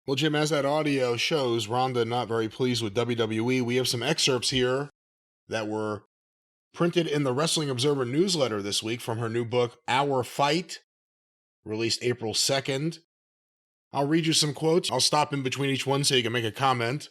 Well, Jim, as that audio shows, Ronda not very pleased with WWE. We have some excerpts here that were printed in the Wrestling Observer newsletter this week from her new book, Our Fight, released April 2nd. I'll read you some quotes. I'll stop in between each one so you can make a comment.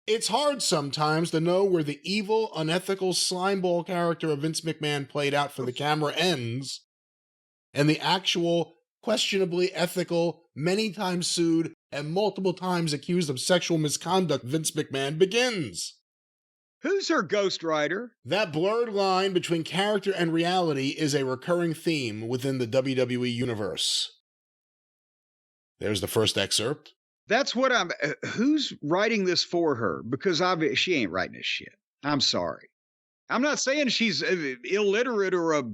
It's hard sometimes to know where the evil, unethical slimeball character of Vince McMahon played out for the camera ends and the actual, questionably ethical, many times sued, and multiple times accused of sexual misconduct Vince McMahon begins. Who's her ghostwriter? That blurred line between character and reality is a recurring theme within the WWE universe. There's the first excerpt. That's what I'm. Who's writing this for her? Because she ain't writing this shit. I'm sorry. I'm not saying she's illiterate or a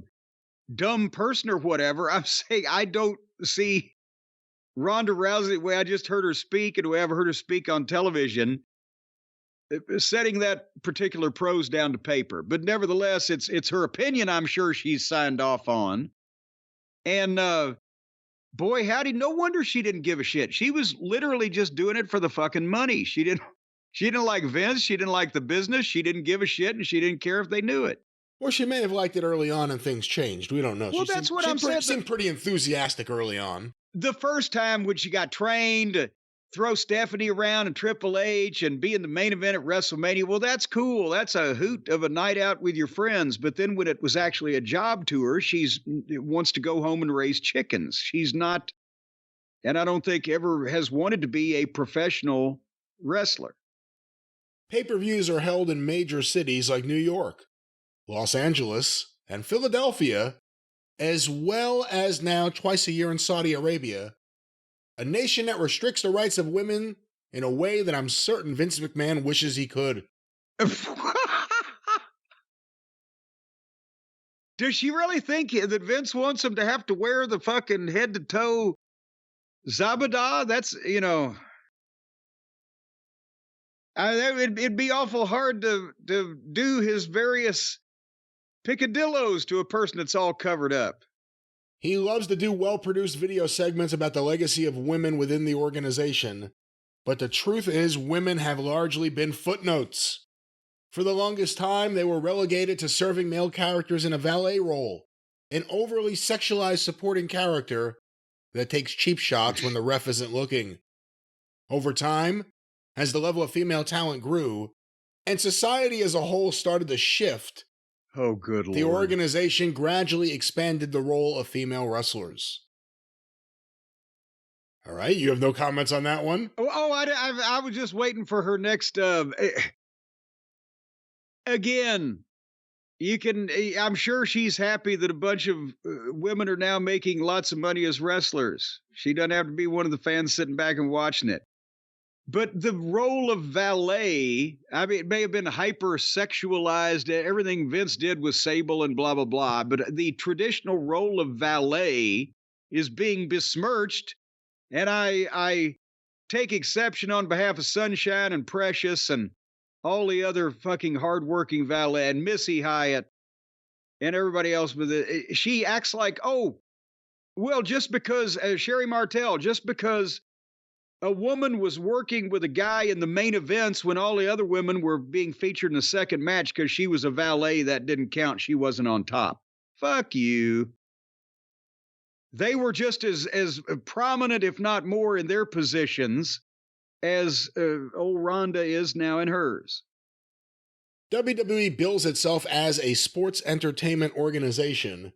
dumb person or whatever. I'm saying I don't see Ronda Rousey the way I just heard her speak and the way I've heard her speak on television, setting that particular prose down to paper. But nevertheless, it's her opinion. I'm sure she's signed off on. And boy, howdy, no wonder she didn't give a shit. She was literally just doing it for the fucking money. She didn't like Vince. She didn't like the business. She didn't give a shit, and she didn't care if they knew it. Or she may have liked it early on and things changed. We don't know. Well, that's what I'm saying. She seemed pretty enthusiastic early on. The first time when she got trained to throw Stephanie around and Triple H and be in the main event at WrestleMania, well, that's cool. That's a hoot of a night out with your friends. But then when it was actually a job to her, she wants to go home and raise chickens. She's not, and I don't think ever has wanted to be a professional wrestler. Pay-per-views are held in major cities like New York, Los Angeles, and Philadelphia, as well as now twice a year in Saudi Arabia, a nation that restricts the rights of women in a way that I'm certain Vince McMahon wishes he could. Does she really think that Vince wants him to have to wear the fucking head-to-toe Zabada? That's, it'd be awful hard to do his various picadillos to a person that's all covered up. He loves to do well-produced video segments about the legacy of women within the organization, but the truth is women have largely been footnotes. For the longest time, they were relegated to serving male characters in a valet role, an overly sexualized supporting character that takes cheap shots when the ref isn't looking. Over time, as the level of female talent grew, and society as a whole started to shift, oh, good Lord, the organization gradually expanded the role of female wrestlers. All right, you have no comments on that one? I was just waiting for her next. Again, I'm sure she's happy that a bunch of women are now making lots of money as wrestlers. She doesn't have to be one of the fans sitting back and watching it. But the role of valet, it may have been hyper-sexualized. Everything Vince did was sable and blah, blah, blah. But the traditional role of valet is being besmirched. And I take exception on behalf of Sunshine and Precious and all the other fucking hardworking valet and Missy Hyatt and everybody else. She acts like, just because, Sherry Martel, just because a woman was working with a guy in the main events when all the other women were being featured in the second match because she was a valet, that didn't count. She wasn't on top. Fuck you. They were just as prominent, if not more, in their positions as old Ronda is now in hers. WWE bills itself as a sports entertainment organization,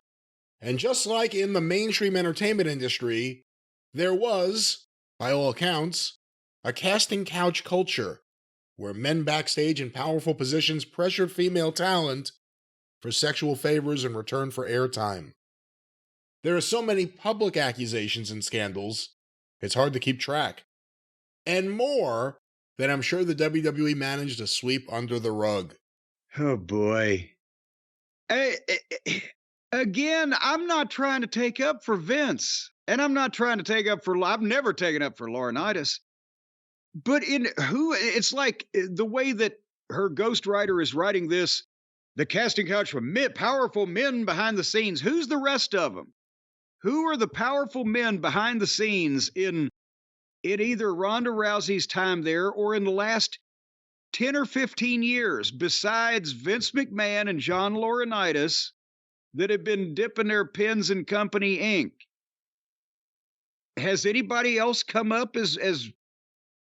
and just like in the mainstream entertainment industry, there was, by all accounts, a casting couch culture where men backstage in powerful positions pressured female talent for sexual favors in return for airtime. There are so many public accusations and scandals, it's hard to keep track. And more that I'm sure the WWE managed to sweep under the rug. Oh, boy. Again, I'm not trying to take up for Vince. And I'm not trying to take up for, I've never taken up for Laurinaitis. But it's like the way that her ghostwriter is writing this, the casting couch for powerful men behind the scenes. Who's the rest of them? Who are the powerful men behind the scenes in in either Ronda Rousey's time there or in the last 10 or 15 years, besides Vince McMahon and John Laurinaitis, that have been dipping their pins in company ink? Has anybody else come up as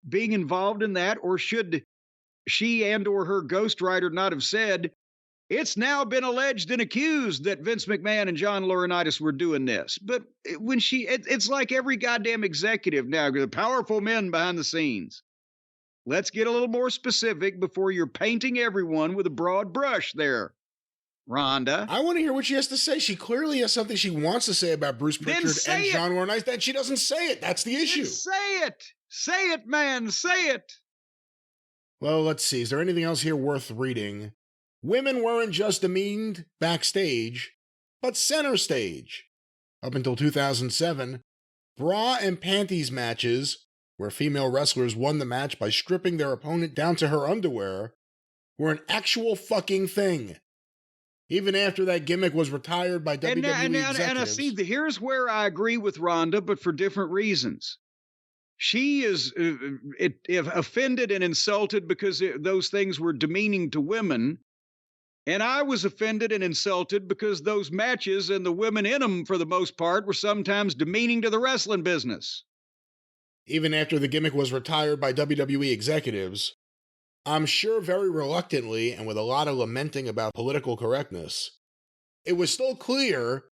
being involved in that, or should she and or her ghostwriter not have said, it's now been alleged and accused that Vince McMahon and John Laurinaitis were doing this? But when it's like every goddamn executive now, the powerful men behind the scenes. Let's get a little more specific before you're painting everyone with a broad brush there, Rhonda. I want to hear what she has to say. She clearly has something she wants to say about Bruce Pritchard and John Laurinaitis. That she doesn't say it. That's the issue. Say it. Say it, man. Say it. Well, let's see. Is there anything else here worth reading? Women weren't just demeaned backstage, but center stage. Up until 2007, bra and panties matches, where female wrestlers won the match by stripping their opponent down to her underwear, were an actual fucking thing. Even after that gimmick was retired by WWE executives. And I see, here's where I agree with Rhonda, but for different reasons. She is offended and insulted because those things were demeaning to women. And I was offended and insulted because those matches and the women in them, for the most part, were sometimes demeaning to the wrestling business. Even after the gimmick was retired by WWE executives, I'm sure very reluctantly and with a lot of lamenting about political correctness, it was still clear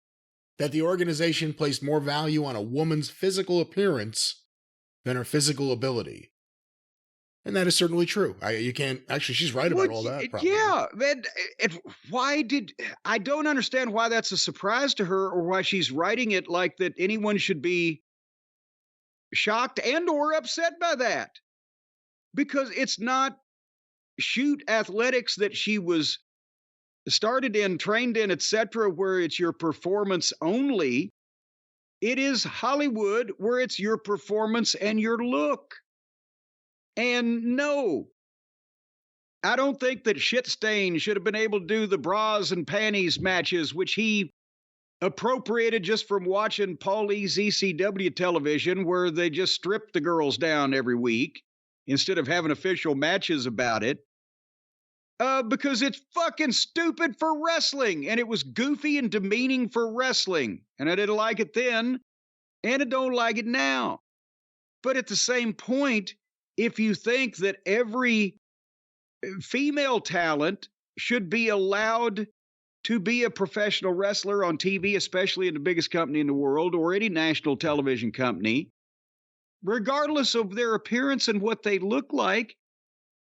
that the organization placed more value on a woman's physical appearance than her physical ability. And that is certainly true. You can't, actually, she's right about all that. Probably. Yeah. I don't understand why that's a surprise to her, or why she's writing it like that anyone should be shocked and or upset by that. Because it's not shoot athletics that she was started in, trained in, etc., where it's your performance only. It is Hollywood, where it's your performance and your look. And no, I don't think that Shitstain should have been able to do the bras and panties matches, which he appropriated just from watching Paulie's ECW television, where they just stripped the girls down every week instead of having official matches about it. Because it's fucking stupid for wrestling, and it was goofy and demeaning for wrestling. And I didn't like it then, and I don't like it now. But at the same point, if you think that every female talent should be allowed to be a professional wrestler on TV, especially in the biggest company in the world or any national television company, regardless of their appearance and what they look like,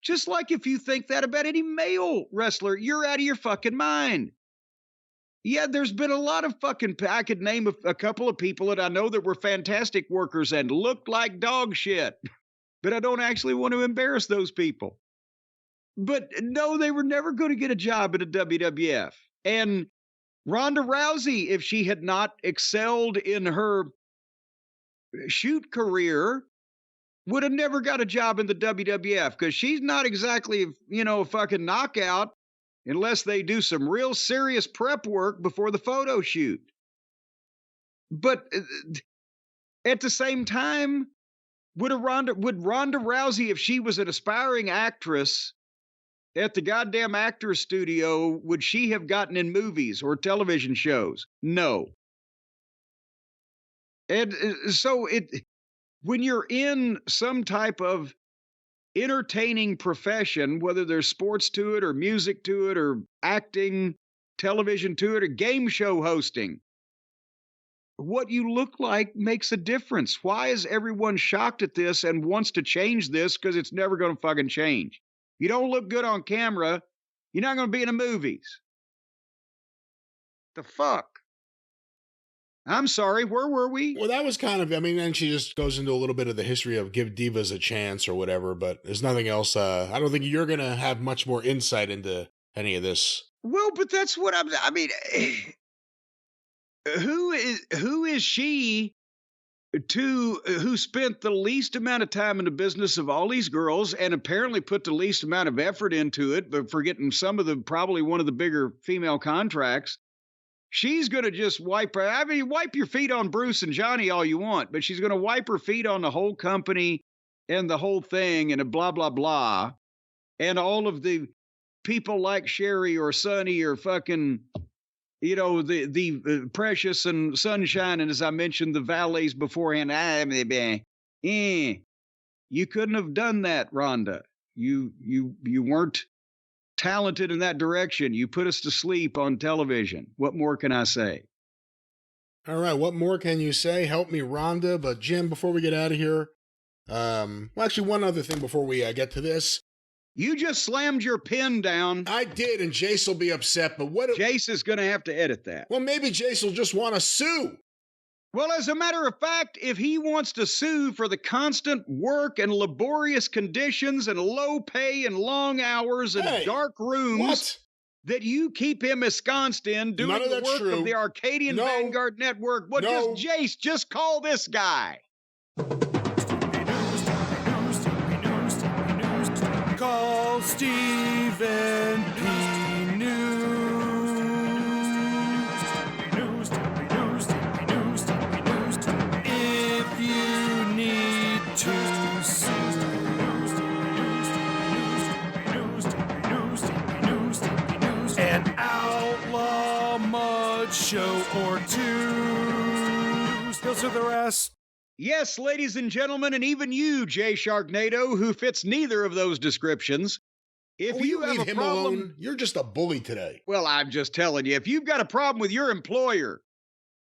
just like if you think that about any male wrestler, you're out of your fucking mind. Yeah, there's been a lot of fucking, I could name a couple of people that I know that were fantastic workers and looked like dog shit, but I don't actually want to embarrass those people. But no, they were never going to get a job at a WWF. And Ronda Rousey, if she had not excelled in her shoot career, would have never got a job in the WWF, because she's not exactly, a fucking knockout unless they do some real serious prep work before the photo shoot. But at the same time, would Ronda Rousey, if she was an aspiring actress at the goddamn Actors Studio, would she have gotten in movies or television shows? No. And so when you're in some type of entertaining profession, whether there's sports to it or music to it or acting, television to it, or game show hosting, what you look like makes a difference. Why is everyone shocked at this and wants to change this? Because it's never going to fucking change. You don't look good on camera, you're not going to be in the movies. The fuck? I'm sorry, where were we? Well, that was kind of, and she just goes into a little bit of the history of give divas a chance or whatever, but there's nothing else. I don't think you're going to have much more insight into any of this. Well, but that's what who is she who spent the least amount of time in the business of all these girls and apparently put the least amount of effort into it, but forgetting some of probably one of the bigger female contracts? she's going to just wipe her. I mean, wipe your feet on Bruce and Johnny all you want, but she's going to wipe her feet on the whole company and the whole thing and a blah, blah, blah. And all of the people like Sherry or Sonny or fucking, you know, the Precious and Sunshine. And as I mentioned, the valets beforehand. You couldn't have done that, Rhonda. You weren't talented in that direction. You put us to sleep on television. What more can I say? All right, what more can you say? Help me, Rhonda. But Jim, before we get out of here, well, actually, one other thing before we get to this. You just slammed your pen down. I did, and Jace will be upset, but what... Jace is going to have to edit that. Well, maybe Jace will just want to sue. Well, as a matter of fact, if he wants to sue for the constant work and laborious conditions and low pay and long hours and dark rooms that you keep him ensconced in doing the work of the Arcadian Vanguard Network, well, Jace, just call this guy. Call Stephen P. News. If you need to sue. An outlaw mud show or two. Those are the rest. Yes, ladies and gentlemen, and even you, Jay Sharknado, who fits neither of those descriptions. If you have a problem, alone. You're just a bully today. Well, I'm just telling you, if you've got a problem with your employer,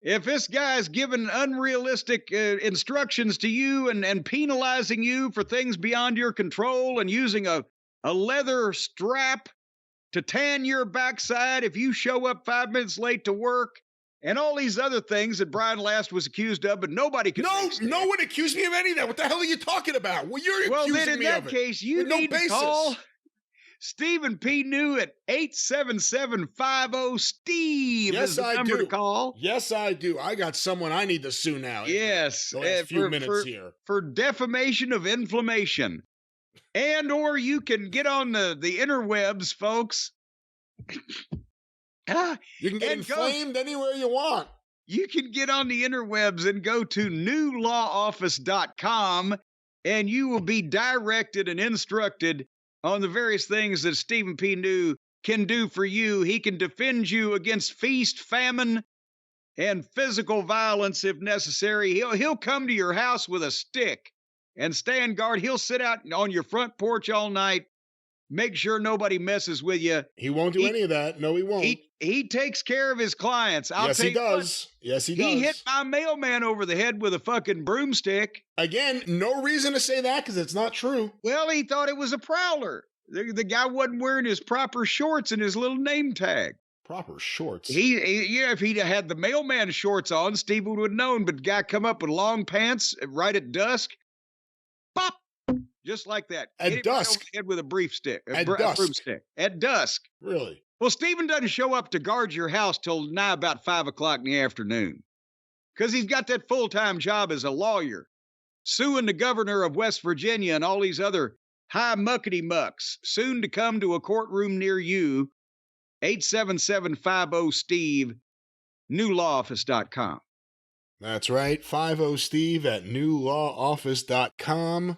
if this guy's giving unrealistic instructions to you and penalizing you for things beyond your control and using a leather strap to tan your backside if you show up 5 minutes late to work, and all these other things that Brian Last was accused of, but nobody could. No one accused me of any of that. What the hell are you talking about? Well, you're accusing me of it. Well, then in that case, you need to call Stephen P. New at 877-50-STEVE. Yes, is the I number do. To call. Yes, I do. I got someone I need to sue now. Yes, the last few minutes here for defamation of inflammation, or you can get on the interwebs, folks. You can get inflamed anywhere you want. You can get on the interwebs and go to newlawoffice.com, and you will be directed and instructed on the various things that Stephen P. New can do for you. He can defend you against feast, famine, and physical violence if necessary. He'll come to your house with a stick and stand guard. He'll sit out on your front porch all night. Make sure nobody messes with you. He won't do any of that. No, he won't. He takes care of his clients. Yes, he does. Yes, he does. He hit my mailman over the head with a fucking broomstick. Again, no reason to say that because it's not true. Well, he thought it was a prowler. The guy wasn't wearing his proper shorts and his little name tag. Proper shorts? If he'd had the mailman shorts on, Steve would have known. But the guy come up with long pants right at dusk. Pop! Just like that. At dusk? Head with a broomstick. Broomstick. At dusk. Really? Well, Stephen doesn't show up to guard your house till nigh about 5 o'clock in the afternoon. Because he's got that full-time job as a lawyer, suing the governor of West Virginia and all these other high muckety-mucks, soon to come to a courtroom near you. 877-50-STEVE, newlawoffice.com. That's right, 50-STEVE at newlawoffice.com.